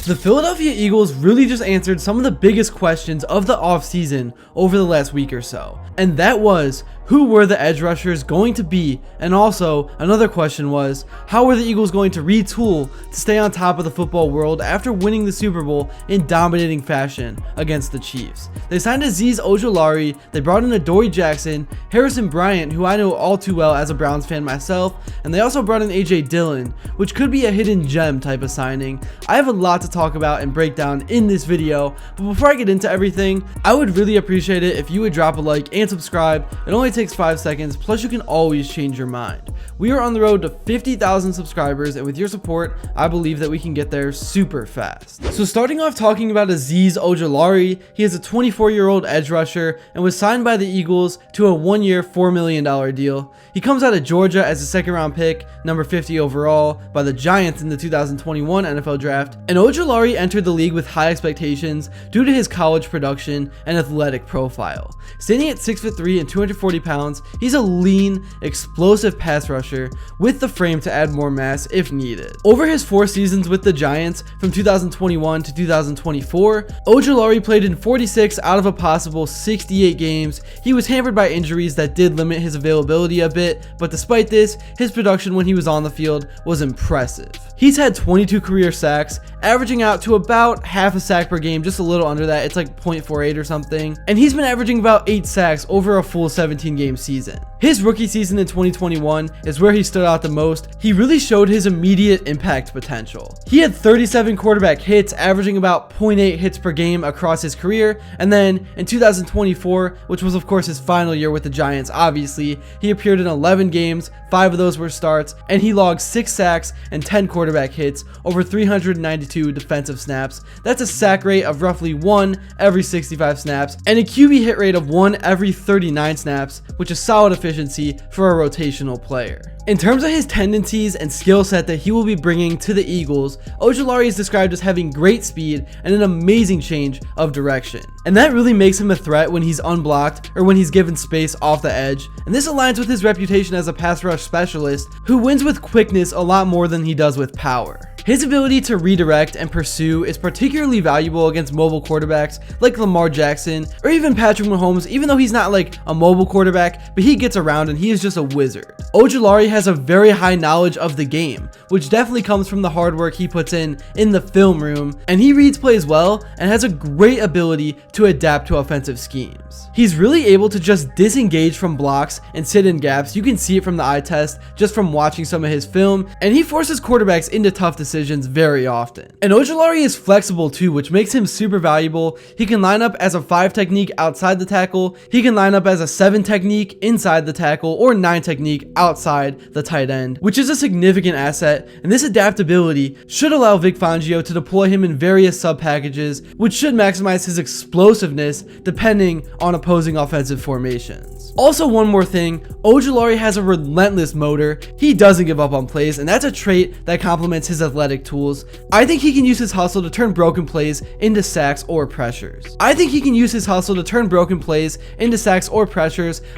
The Philadelphia Eagles really just answered some of the biggest questions of the offseason over the last week or so, and that was, who were the edge rushers going to be? And also, another question was, how were the Eagles going to retool to stay on top of the football world after winning the Super Bowl in dominating fashion against the Chiefs? They signed Azeez Ojulari, they brought in Adoree Jackson, Harrison Bryant, who I know all too well as a Browns fan myself, and they also brought in AJ Dillon, which could be a hidden gem type of signing. I have a lot to talk about and break down in this video, but before I get into everything, I would really appreciate it if you would drop a like and subscribe. It only takes 5 seconds, plus you can always change your mind. We are on the road to 50,000 subscribers, and with your support, I believe that we can get there super fast. So starting off talking about Azeez Ojulari, he is a 24-year-old edge rusher and was signed by the Eagles to a 1-year, $4 million deal. He comes out of Georgia as a second-round pick, number 50 overall, by the Giants in the 2021 NFL Draft, and Ojulari entered the league with high expectations due to his college production and athletic profile. Standing at 6'3" and 240 pounds, he's a lean, explosive pass rusher with the frame to add more mass if needed. Over his 4 seasons with the Giants, from 2021 to 2024, Ojulari played in 46 out of a possible 68 games. He was hampered by injuries that did limit his availability a bit, but despite this, his production when he was on the field was impressive. He's had 22 career sacks, averaging out to about half a sack per game, just a little under that. It's like 0.48 or something. And he's been averaging about 8 sacks over a full 17-game season. His rookie season in 2021 is where he stood out the most. He really showed his immediate impact potential. He had 37 quarterback hits, averaging about 0.8 hits per game across his career. And then in 2024, which was of course his final year with the Giants, obviously, he appeared in 11 games, 5 of those were starts, and he logged 6 sacks and 10 quarterback hits over 392 defensive snaps. That's a sack rate of roughly 1 every 65 snaps and a QB hit rate of 1 every 39 snaps, which is solid efficiency for a rotational player. In terms of his tendencies and skill set that he will be bringing to the Eagles, Ojulari is described as having great speed and an amazing change of direction. And that really makes him a threat when he's unblocked or when he's given space off the edge. And this aligns with his reputation as a pass rush specialist who wins with quickness a lot more than he does with power. His ability to redirect and pursue is particularly valuable against mobile quarterbacks like Lamar Jackson or even Patrick Mahomes, even though he's not like a mobile quarterback, but he gets around and he is just a wizard. Ojulari has a very high knowledge of the game, which definitely comes from the hard work he puts in the film room, and he reads plays well and has a great ability to adapt to offensive schemes. He's really able to just disengage from blocks and sit in gaps. You can see it from the eye test just from watching some of his film, and he forces quarterbacks into tough decisions very often. And Ojulari is flexible too, which makes him super valuable. He can line up as a 5 technique outside the tackle, he can line up as a 7 technique inside the tackle, or 9 technique outside the tight end, which is a significant asset, and this adaptability should allow Vic Fangio to deploy him in various sub packages, which should maximize his explosiveness depending on opposing offensive formations. Also, one more thing, Ojulari has a relentless motor. He doesn't give up on plays, and that's a trait that complements his athletic tools. I think he can use his hustle to turn broken plays into sacks or pressures.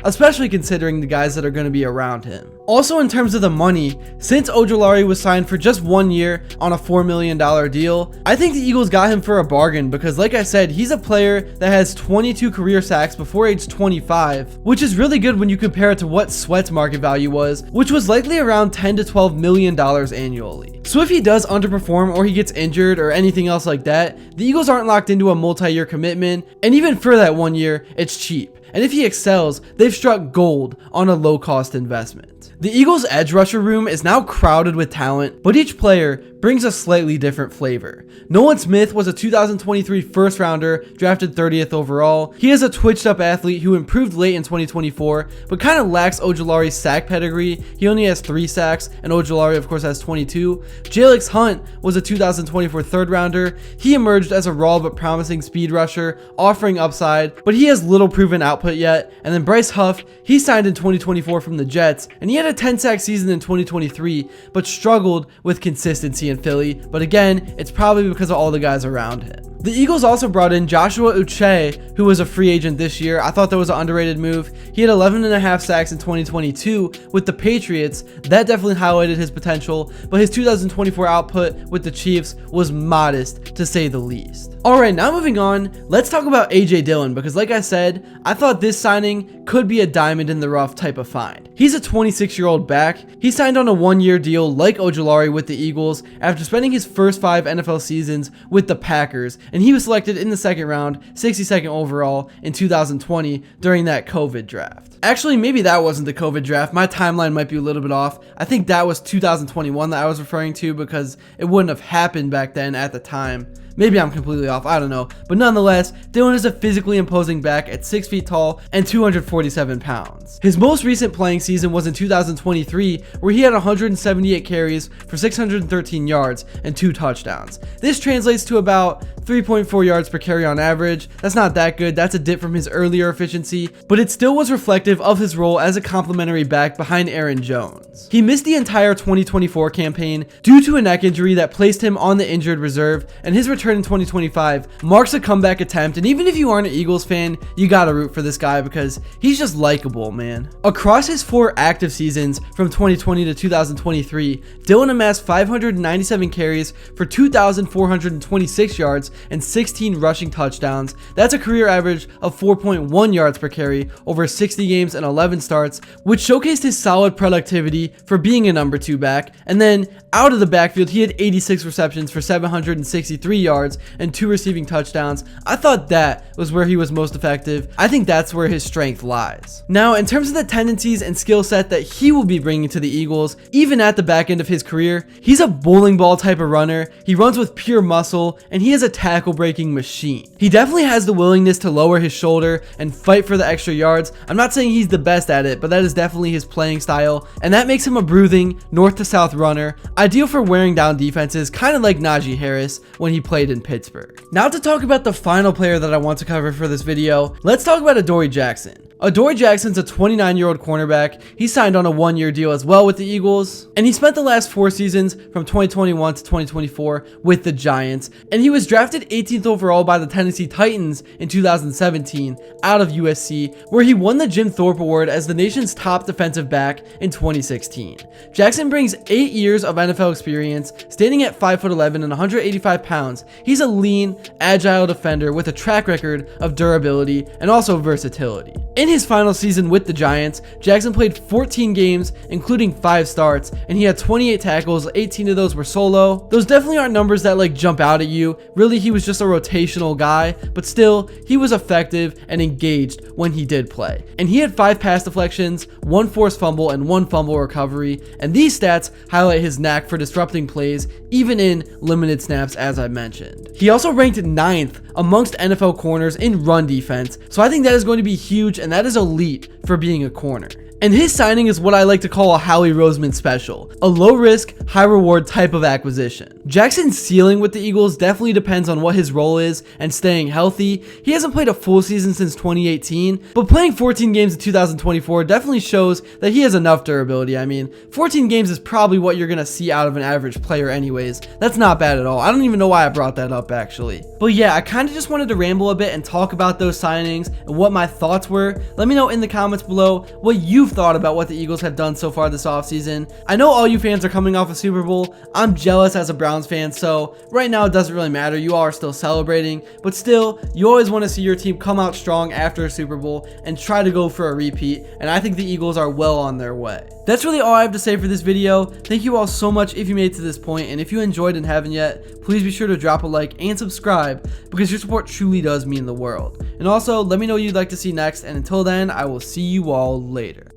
Especially considering the guys that are going to be around him. Also, in terms of the money, since Ojulari was signed for just 1 year on a $4 million deal, I think the Eagles got him for a bargain because, like I said, he's a player that has 22 career sacks before age 25, which is really good when you compare it to what Sweat's market value was, which was likely around $10 to $12 million annually. So if he does underperform or he gets injured or anything else like that, the Eagles aren't locked into a multi-year commitment, and even for that 1 year, it's cheap. And if he excels, they've struck gold on a low-cost investment. The Eagles' edge rusher room is now crowded with talent, but each player brings a slightly different flavor. Nolan Smith was a 2023 first rounder, drafted 30th overall. He is a twitched up athlete who improved late in 2024, but kind of lacks Ojulari's sack pedigree. He only has 3 sacks, and Ojulari of course has 22. Jalen Hunt was a 2024 third rounder. He emerged as a raw but promising speed rusher, offering upside, but he has little proven output yet. And then Bryce Huff, he signed in 2024 from the Jets, and he had a 10 sack season in 2023, but struggled with consistency in Philly. But again, it's probably because of all the guys around him. The Eagles also brought in Joshua Uche, who was a free agent this year. I thought that was an underrated move. He had 11.5 sacks in 2022 with the Patriots. That definitely highlighted his potential, but his 2024 output with the Chiefs was modest, to say the least. Alright, now moving on, let's talk about AJ Dillon, because like I said, I thought this signing could be a diamond in the rough type of find. He's a 26-year-old back. He signed on a one-year deal like Ojulari with the Eagles after spending his first 5 NFL seasons with the Packers, and he was selected in the second round, 62nd overall in 2020 during that COVID draft. Actually, maybe that wasn't the COVID draft. My timeline might be a little bit off. I think that was 2021 that I was referring to because it wouldn't have happened back then at the time. Maybe I'm completely off, I don't know. But nonetheless, Dillon is a physically imposing back at 6 feet tall and 247 pounds. His most recent playing season was in 2023, where he had 178 carries for 613 yards and 2 touchdowns. This translates to about 3.4 yards per carry on average. That's not that good, that's a dip from his earlier efficiency, but it still was reflective of his role as a complementary back behind Aaron Jones. He missed the entire 2024 campaign due to a neck injury that placed him on the injured reserve, and his return in 2025 marks a comeback attempt, and even if you aren't an Eagles fan, you gotta root for this guy because he's just likable, man. Across his 4 active seasons from 2020 to 2023, Dillon amassed 597 carries for 2,426 yards and 16 rushing touchdowns. That's a career average of 4.1 yards per carry over 60 games and 11 starts, which showcased his solid productivity for being a number 2 back. And then out of the backfield, he had 86 receptions for 763 yards and 2 receiving touchdowns. I thought that was where he was most effective. I think that's where his strength lies. Now, in terms of the tendencies and skill set that he will be bringing to the Eagles, even at the back end of his career, he's a bowling ball type of runner. He runs with pure muscle, and he is a tackle breaking machine. He definitely has the willingness to lower his shoulder and fight for the extra yards. I'm not saying he's the best at it, but that is definitely his playing style, and that makes him a breathing north to south runner, ideal for wearing down defenses, kind of like Najee Harris when he played in Pittsburgh. Now to talk about the final player that I want to cover for this video, let's talk about Adoree Jackson. Adoree Jackson's a 29-year-old cornerback. He signed on a one-year deal as well with the Eagles, and he spent the last 4 seasons from 2021 to 2024 with the Giants, and he was drafted 18th overall by the Tennessee Titans in 2017 out of USC, where he won the Jim Thorpe Award as the nation's top defensive back in 2016. Jackson brings 8 years of NFL experience, standing at 5'11" and 185 pounds. He's a lean, agile defender with a track record of durability and also versatility. In his final season with the Giants, Jackson played 14 games, including 5 starts, and he had 28 tackles, 18 of those were solo. Those definitely aren't numbers that like jump out at you. Really, he was just a rotational guy, but still, he was effective and engaged when he did play. And he had 5 pass deflections, 1 forced fumble, and 1 fumble recovery, and these stats highlight his knack for disrupting plays, even in limited snaps, as I mentioned. He also ranked 9th amongst NFL corners in run defense, so I think that is going to be huge, and that is elite for being a corner. And his signing is what I like to call a Howie Roseman special, a low risk, high reward type of acquisition. Jackson's ceiling with the Eagles definitely depends on what his role is and staying healthy. He hasn't played a full season since 2018, but playing 14 games in 2024 definitely shows that he has enough durability. I mean, 14 games is probably what you're gonna see out of an average player anyways. That's not bad at all. I don't even know why I brought that up actually. But yeah, I kind of just wanted to ramble a bit and talk about those signings and what my thoughts were. Let me know in the comments below what you've thought about what the Eagles have done so far this offseason. I know all you fans are coming off a Super Bowl. I'm jealous as a Browns fan, so right now it doesn't really matter. You all are still celebrating, but still, you always want to see your team come out strong after a Super Bowl and try to go for a repeat, and I think the Eagles are well on their way. That's really all I have to say for this video. Thank you all so much if you made it to this point, and if you enjoyed and haven't yet, please be sure to drop a like and subscribe because your support truly does mean the world. And also, let me know what you'd like to see next, and until then, I will see you all later.